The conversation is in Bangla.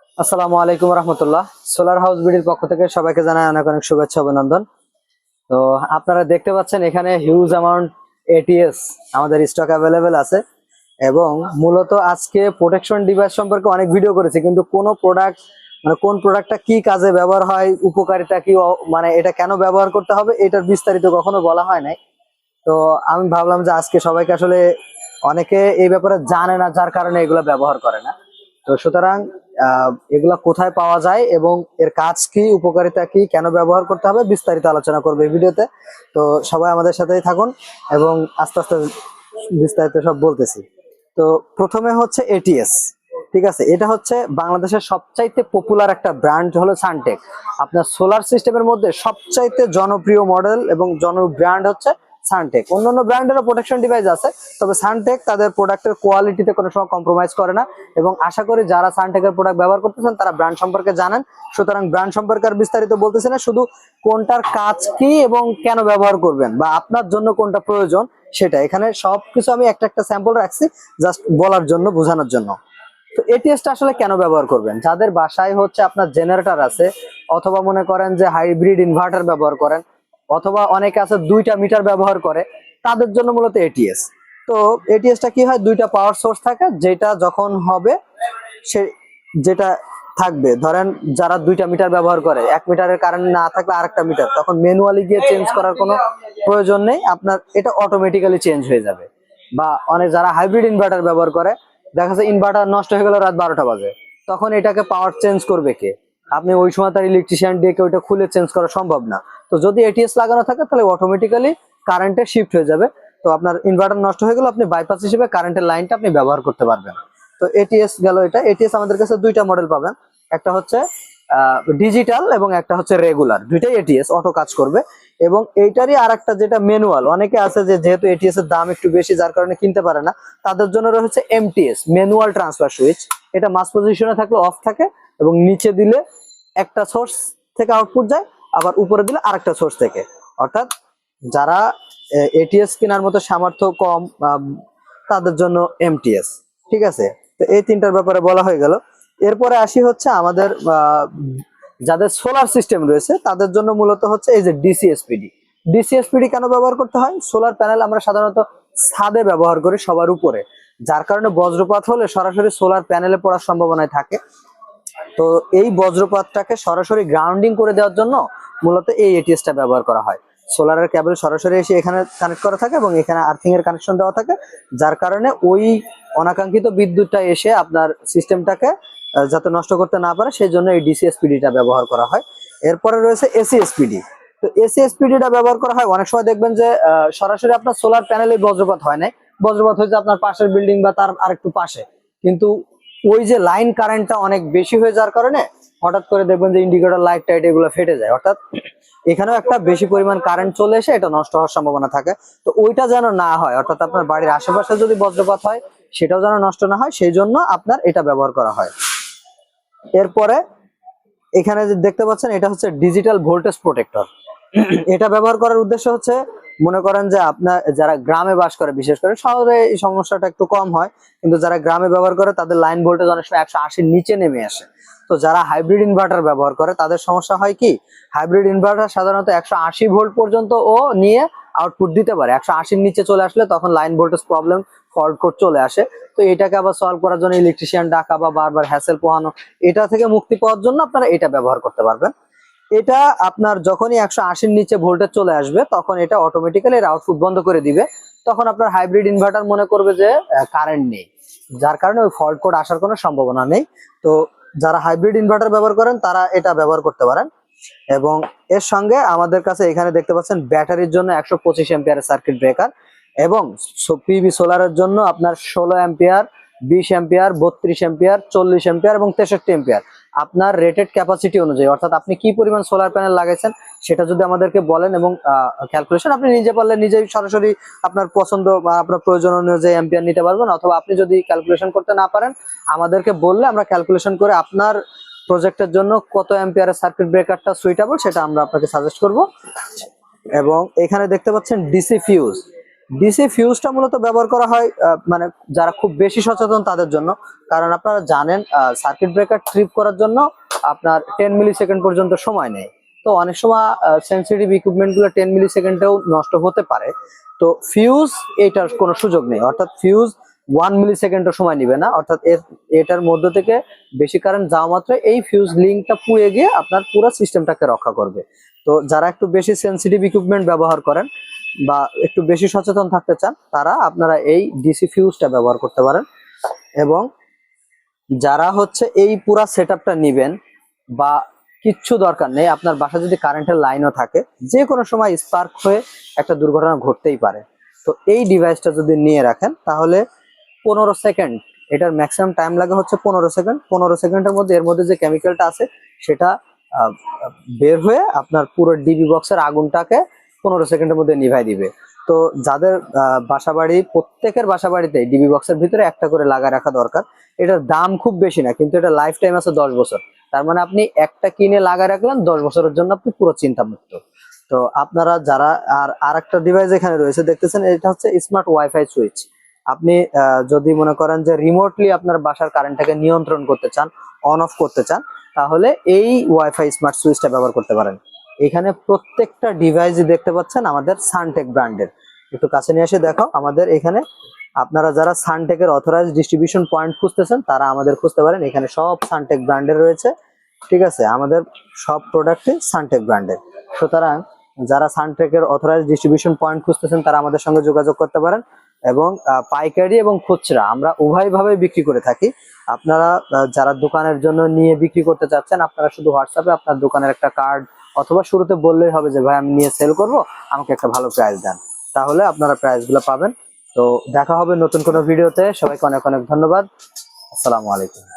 আসসালামু আলাইকুম রহমতুল্লাহ। সোলার হাউস বিডির পক্ষ থেকে সবাইকে জানাই অনেক অনেক শুভেচ্ছা অভিনন্দন। তো আপনারা দেখতে পাচ্ছেন এখানে হিউজ অ্যামাউন্ট এটিএস আমাদের স্টক অ্যাভেলেবেল আছে এবং মূলত আজকে প্রোটেকশন ডিভাইস সম্পর্কে অনেক ভিডিও করেছি, কিন্তু কোনো প্রোডাক্ট মানে কোন প্রোডাক্টটা কি কাজে ব্যবহার হয়, উপকারিতা কি, মানে এটা কেন ব্যবহার করতে হবে এটার বিস্তারিত কখনো বলা হয় নাই। তো আমি ভাবলাম যে আজকে সবাইকে আসলে অনেকে এই ব্যাপারে জানে না, যার কারণে এগুলো ব্যবহার করে না। তো সুতরাং এগুলা কোথায় পাওয়া যায় এবং এর কাজ কি, উপকারিতা কি, কেন ব্যবহার করতে হবে বিস্তারিত আলোচনা করবে এই ভিডিওতে। তো সবাই আমাদের সাথেই থাকুন এবং আস্তে আস্তে বিস্তারিত সব বলতেছি। তো প্রথমে হচ্ছে এটিএস। ঠিক আছে, এটা হচ্ছে বাংলাদেশের সবচাইতে পপুলার একটা ব্র্যান্ড হলো সানটেক। আপনার সোলার সিস্টেমের মধ্যে সবচাইতে জনপ্রিয় মডেল এবং ব্র্যান্ড হচ্ছে সানটেক। অন্যান্য ব্র্যান্ডেরও প্রোটেকশন ডিভাইস আছে, তবে সানটেক তাদের প্রোডাক্টের কোয়ালিটিতে কোনো সময় কম্প্রোমাইজ করে না। এবং আশা করি যারা সানটেকের প্রোডাক্ট ব্যবহার করতেছেন তারা ব্র্যান্ড সম্পর্কে জানেন। সুতরাং ব্র্যান্ড সম্পর্কে আর বিস্তারিত বলতেছি না, শুধু কোনটার কাজ কি এবং কেন ব্যবহার করবেন বা আপনার জন্য কোনটা প্রয়োজন সেটা এখানে সবকিছু আমি একটা একটা স্যাম্পল রাখছি জাস্ট বলার জন্য, বোঝানোর জন্য। তো এটিএসটা আসলে কেন ব্যবহার করবেন? যাদের বাসায় হচ্ছে আপনার জেনারেটর আছে, অথবা মনে করেন যে হাইব্রিড ইনভার্টার ব্যবহার করেন, অথবা অনেকে আছে দুইটা মিটার ব্যবহার করে, তাদের জন্য মূলত এটিএস। তো এটিএসটা কি হয়, দুইটা পাওয়ার সোর্স থাকে, যেটা যখন হবে সে যেটা থাকবে, ধরেন যারা দুইটা মিটার ব্যবহার করে, এক মিটারের কারেন্ট না থাকলে আরেকটা মিটার, তখন ম্যানুয়ালি গিয়ে চেঞ্জ করার কোনো প্রয়োজন নেই, আপনার এটা অটোমেটিক্যালি চেঞ্জ হয়ে যাবে। বা অনেক যারা হাইব্রিড ইনভার্টার ব্যবহার করে, দেখা যাচ্ছে ইনভার্টার নষ্ট হয়ে গেল রাত 12টা বাজে, তখন এটাকে পাওয়ার চেঞ্জ করবে কে? আপনি ওই সময় তার ইলেকট্রিশিয়ান ডেকে ওইটা খুলে চেঞ্জ করা সম্ভব না। তো যদি এটিএস লাগানো থাকে তাহলে অটোমেটিক্যালি কারেন্টে শিফট হয়ে যাবে। তো আপনার ইনভার্টার নষ্ট হয়ে গেল, আপনি বাইপাস হিসেবে কারেন্টের লাইনটা আপনি ব্যবহার করতে পারবেন। তো এটিএস গেল এটা। এটিএস আমাদের কাছে দুইটা মডেল পাবেন, একটা হচ্ছে ডিজিটাল এবং একটা হচ্ছে রেগুলার। দুইটাই এটিএস অটো কাজ করবে। এবং এইটারই আর একটা যেটা ম্যানুয়াল, অনেকে আছে যে যেহেতু এটিএস এর দাম একটু বেশি যার কারণে কিনতে পারে না, তাদের জন্য রয়েছে এমটিএস, ম্যানুয়াল ট্রান্সফার সুইচ। এটা মাস পজিশনে থাকলে অফ থাকে এবং নিচে দিলে একটা সোর্স থেকে আউটপুট যায়, আবার উপরে দিলে আরেকটা সোর্স থেকে। অর্থাৎ যারা এটিএস কেনার মতো সামর্থ্য কম তাদের জন্য এমটিএস। ঠিক আছে, তো এই তিনটার ব্যাপারে বলা হয়ে গেল। এরপরে আসি হচ্ছে আমাদের যাদের সোলার সিস্টেম রয়েছে তাদের জন্য মূলত হচ্ছে এই যে ডিসিএসপিডি। ডিসিএসপিডি কেন ব্যবহার করতে হয়? সোলার প্যানেল আমরা সাধারণত ছাদে ব্যবহার করি, সবার উপরে, যার কারণে বজ্রপাত হলে সরাসরি সোলার প্যানেলে পড়ার সম্ভাবনায় থাকে। তো এই বজ্রপাতটাকে সরাসরি গ্রাউন্ডিং করে দেওয়ার জন্য মূলত এই এটিএসটা ব্যবহার করা হয়। সোলারের কেবল সরাসরি এসে এখানে কানেক্ট করা থাকে এবং এখানে আর্থিং এর কানেকশন দেওয়া থাকে, যার কারণে ওই অনাকাঙ্ক্ষিত বিদ্যুৎটা এসে আপনার সিস্টেমটাকে যাতে নষ্ট করতে না পারে সেই জন্য এই ডিসিএসপিডিটা ব্যবহার করা হয়। এরপরে রয়েছে এসিএসপিডি। তো এসিএসপিডিটা ব্যবহার করা হয় অনেক সময় দেখবেন যে সরাসরি আপনার সোলার প্যানেলে বজ্রপাত হয় না, বজ্রপাত হয়েছে আপনার পাশের বিল্ডিং বা তার আরেকটু পাশে, কিন্তু ওই যে লাইন কারেন্টটা অনেক বেশি হয়ে যাওয়ার কারণে হঠাৎ করে দেখবেন যে ইন্ডিকেটর লাইট টাইট এগুলো ফেটে যায়, অর্থাৎ এখানেও একটা বেশি পরিমাণ কারেন্ট চলে এসে এটা নষ্ট হওয়ার সম্ভাবনা থাকে। তো ওইটা যেন না হয়, অর্থাৎ আপনার বাড়ির আশেপাশে যদি বজ্রপাত হয় সেটাও যেন নষ্ট না হয়, সেই জন্য আপনার এটা ব্যবহার করা হয়। এরপরে এখানে যে দেখতে পাচ্ছেন এটা হচ্ছে ডিজিটাল ভোল্টেজ প্রোটেক্টর। এটা ব্যবহার করার উদ্দেশ্য হচ্ছে, মনে করেন যে আপনার যারা গ্রামে বাস করে, বিশেষ করে শহরে এই সমস্যাটা একটু কম হয়, কিন্তু যারা গ্রামে ব্যবহার করে তাদের লাইন ভোল্টেজ অনেক সময় 180-র নিচে নেমে আসে। তো যারা হাইব্রিড ইনভার্টার ব্যবহার করে তাদের সমস্যা হয় কি, হাইব্রিড ইনভার্টার সাধারণত 180 ভোল্ট পর্যন্ত ও নিয়ে আউটপুট দিতে পারে, 180-র নিচে চলে আসলে তখন line voltage problem, fault code চলে আসে। তো এটাকে আবার সলভ করার জন্য ইলেকট্রিশিয়ান ডাকা বা বারবার হ্যাসেল পোহানো, এটা থেকে মুক্তি পাওয়ার জন্য আপনারা এটা ব্যবহার করতে পারবেন। এটা আপনার যখনই 180-র নিচে ভোল্টেজ চলে আসবে তখন এটা অটোমেটিক্যালি এর আউটপুট বন্ধ করে দিবে। তখন আপনার হাইব্রিড ইনভার্টার মনে করবে যে কারেন্ট নেই, যার কারণে ওই ফল্ট কোড আসার কোনো সম্ভাবনা নেই। তো যারা হাইব্রিড ইনভার্টার ব্যবহার করেন তারা এটা ব্যবহার করতে পারেন। এবং এর সঙ্গে আমাদের কাছে এখানে দেখতে পাচ্ছেন ব্যাটারির জন্য 125 এম্পিয়ারের সার্কিট ব্রেকার, এবং পিভি সোলারের জন্য আপনার 16 এম্পিয়ার, 20 এম্পিয়ার, 32 এম্পিয়ার, 40 এম্পিয়ার এবং 63 এম্পিয়ার আপনার রেটেড ক্যাপাসিটি অনুযায়ী, অর্থাৎ আপনি কি পরিমাণ সোলার প্যানেল লাগাইছেন সেটা যদি আমাদেরকে বলেন এবং ক্যালকুলেশন আপনি নিজে পারলে নিজেই সরাসরি আপনার পছন্দ বা আপনার প্রয়োজন অনুযায়ী এম্পিয়ার নিতে পারবেন, অথবা আপনি যদি ক্যালকুলেশন করতে না পারেন আমাদেরকে বললে আমরা ক্যালকুলেশন করে আপনার প্রজেক্টের জন্য কত এম্পিয়ারের সার্কিট ব্রেকারটা সুইটেবল সেটা আমরা আপনাকে সাজেস্ট করব। এবং এখানে দেখতে পাচ্ছেন ডিসি ফিউজ। ডিসি ফিউজটা মূলত ব্যবহার করা হয় মানে যারা খুব বেশি সচেতন তাদের জন্য। কারণ আপনারা জানেন সার্কিট ব্রেকার ট্রিপ করার জন্য আপনার 10 মিলি সেকেন্ড পর্যন্ত সময় নেয়। তো অনেক সময় সেন্সিটিভ ইকুইপমেন্ট গুলো 10 মিলি সেকেন্ডেও নষ্ট হতে পারে। তো ফিউজ এটার কোনো সুযোগ নেই, অর্থাৎ ফিউজ 1 মিলি সেকেন্ডও সময় নিবে না, অর্থাৎ এটার মধ্য থেকে বেশি কারেন্ট যাওয়া মাত্র এই ফিউজ লিঙ্কটা পুড়ে গিয়ে আপনার পুরো সিস্টেমটাকে রক্ষা করবে। তো যারা একটু বেশি সেন্সিটিভ ইকুইপমেন্ট ব্যবহার করেন বা একটু বেশি সচেতন থাকতে চান, তারা আপনারা এই ডিসি ফিউজটা ব্যবহার করতে পারেন। এবং যারা হচ্ছে এই পুরা সেটআপটা নিবেন বা কিচ্ছু দরকার নেই, আপনার বাসা যদি কারেন্টের লাইনও থাকে, যে কোনো সময় স্পার্ক হয়ে একটা দুর্ঘটনা ঘটতেই পারে। তো এই ডিভাইসটা যদি নিয়ে রাখেন তাহলে 15 সেকেন্ড, এটার ম্যাক্সিমাম টাইম লাগে হচ্ছে 15 সেকেন্ড। 15 সেকেন্ডের মধ্যে এর মধ্যে যে কেমিক্যালটা আছে সেটা আহ, বের হয়ে আপনার পুরো ডিবি বক্সের আগুনটাকে 15 সেকেন্ডের মধ্যে নিভাই দিবে। তো যাদের বাসাবাড়ি, প্রত্যেকের বাসাবাড়িতে ডিবি বক্সের ভিতরে একটা করে লাগা রাখা দরকার। এটার দাম খুব বেশি না, কিন্তু এটা লাইফ টাইম আছে 10 বছর। তার মানে আপনি একটা কিনে লাগা রাখলেন 10 বছরের জন্য, আপনি পুরো চিন্তা মুক্ত। তো আপনারা যারা আর একটা ডিভাইস এখানে রয়েছে দেখতেছেন, এটা হচ্ছে স্মার্ট ওয়াইফাই সুইচ। আপনি যদি মনে করেন যে রিমোটলি আপনার বাসার কারেন্টটাকে নিয়ন্ত্রণ করতে চান, অন অফ করতে চান, তাহলে এই ওয়াইফাই স্মার্ট সুইচটা ব্যবহার করতে পারেন। এখানে প্রত্যেকটা ডিভাইসই দেখতে পাচ্ছেন আমাদের সানটেক ব্র্যান্ডের। একটু কাছে নিয়ে এসে দেখো আমাদের এখানে। আপনারা যারা সানটেকের অথরাইজড ডিস্ট্রিবিউশন পয়েন্ট খুঁজতেছেন তারা আমাদের খুঁজতে পারেন, এখানে সব সানটেক ব্র্যান্ডের রয়েছে। ঠিক আছে, আমাদের সব প্রোডাক্টই সানটেক ব্র্যান্ডের। সুতরাং যারা সানটেকের অথরাইজড ডিস্ট্রিবিউশন পয়েন্ট খুঁজতেছেন তারা আমাদের সঙ্গে যোগাযোগ করতে পারেন। এবং পাইকারি এবং খুচরা আমরা উভয়ভাবে বিক্রি করে থাকি। আপনারা যারা দোকানের জন্য নিয়ে বিক্রি করতে চাচ্ছেন, আপনারা শুধু হোয়াটসঅ্যাপে আপনার দোকানের একটা কার্ড অথবা শুরুতে বললেই হবে যে ভাই আমি নিয়ে সেল করব, আমাকে একটা ভালো প্রাইস দেন, তাহলে আপনারা প্রাইসগুলো পাবেন। তো দেখা হবে নতুন কোনো ভিডিওতে। সবাইকে অনেক অনেক ধন্যবাদ। আসসালামু আলাইকুম।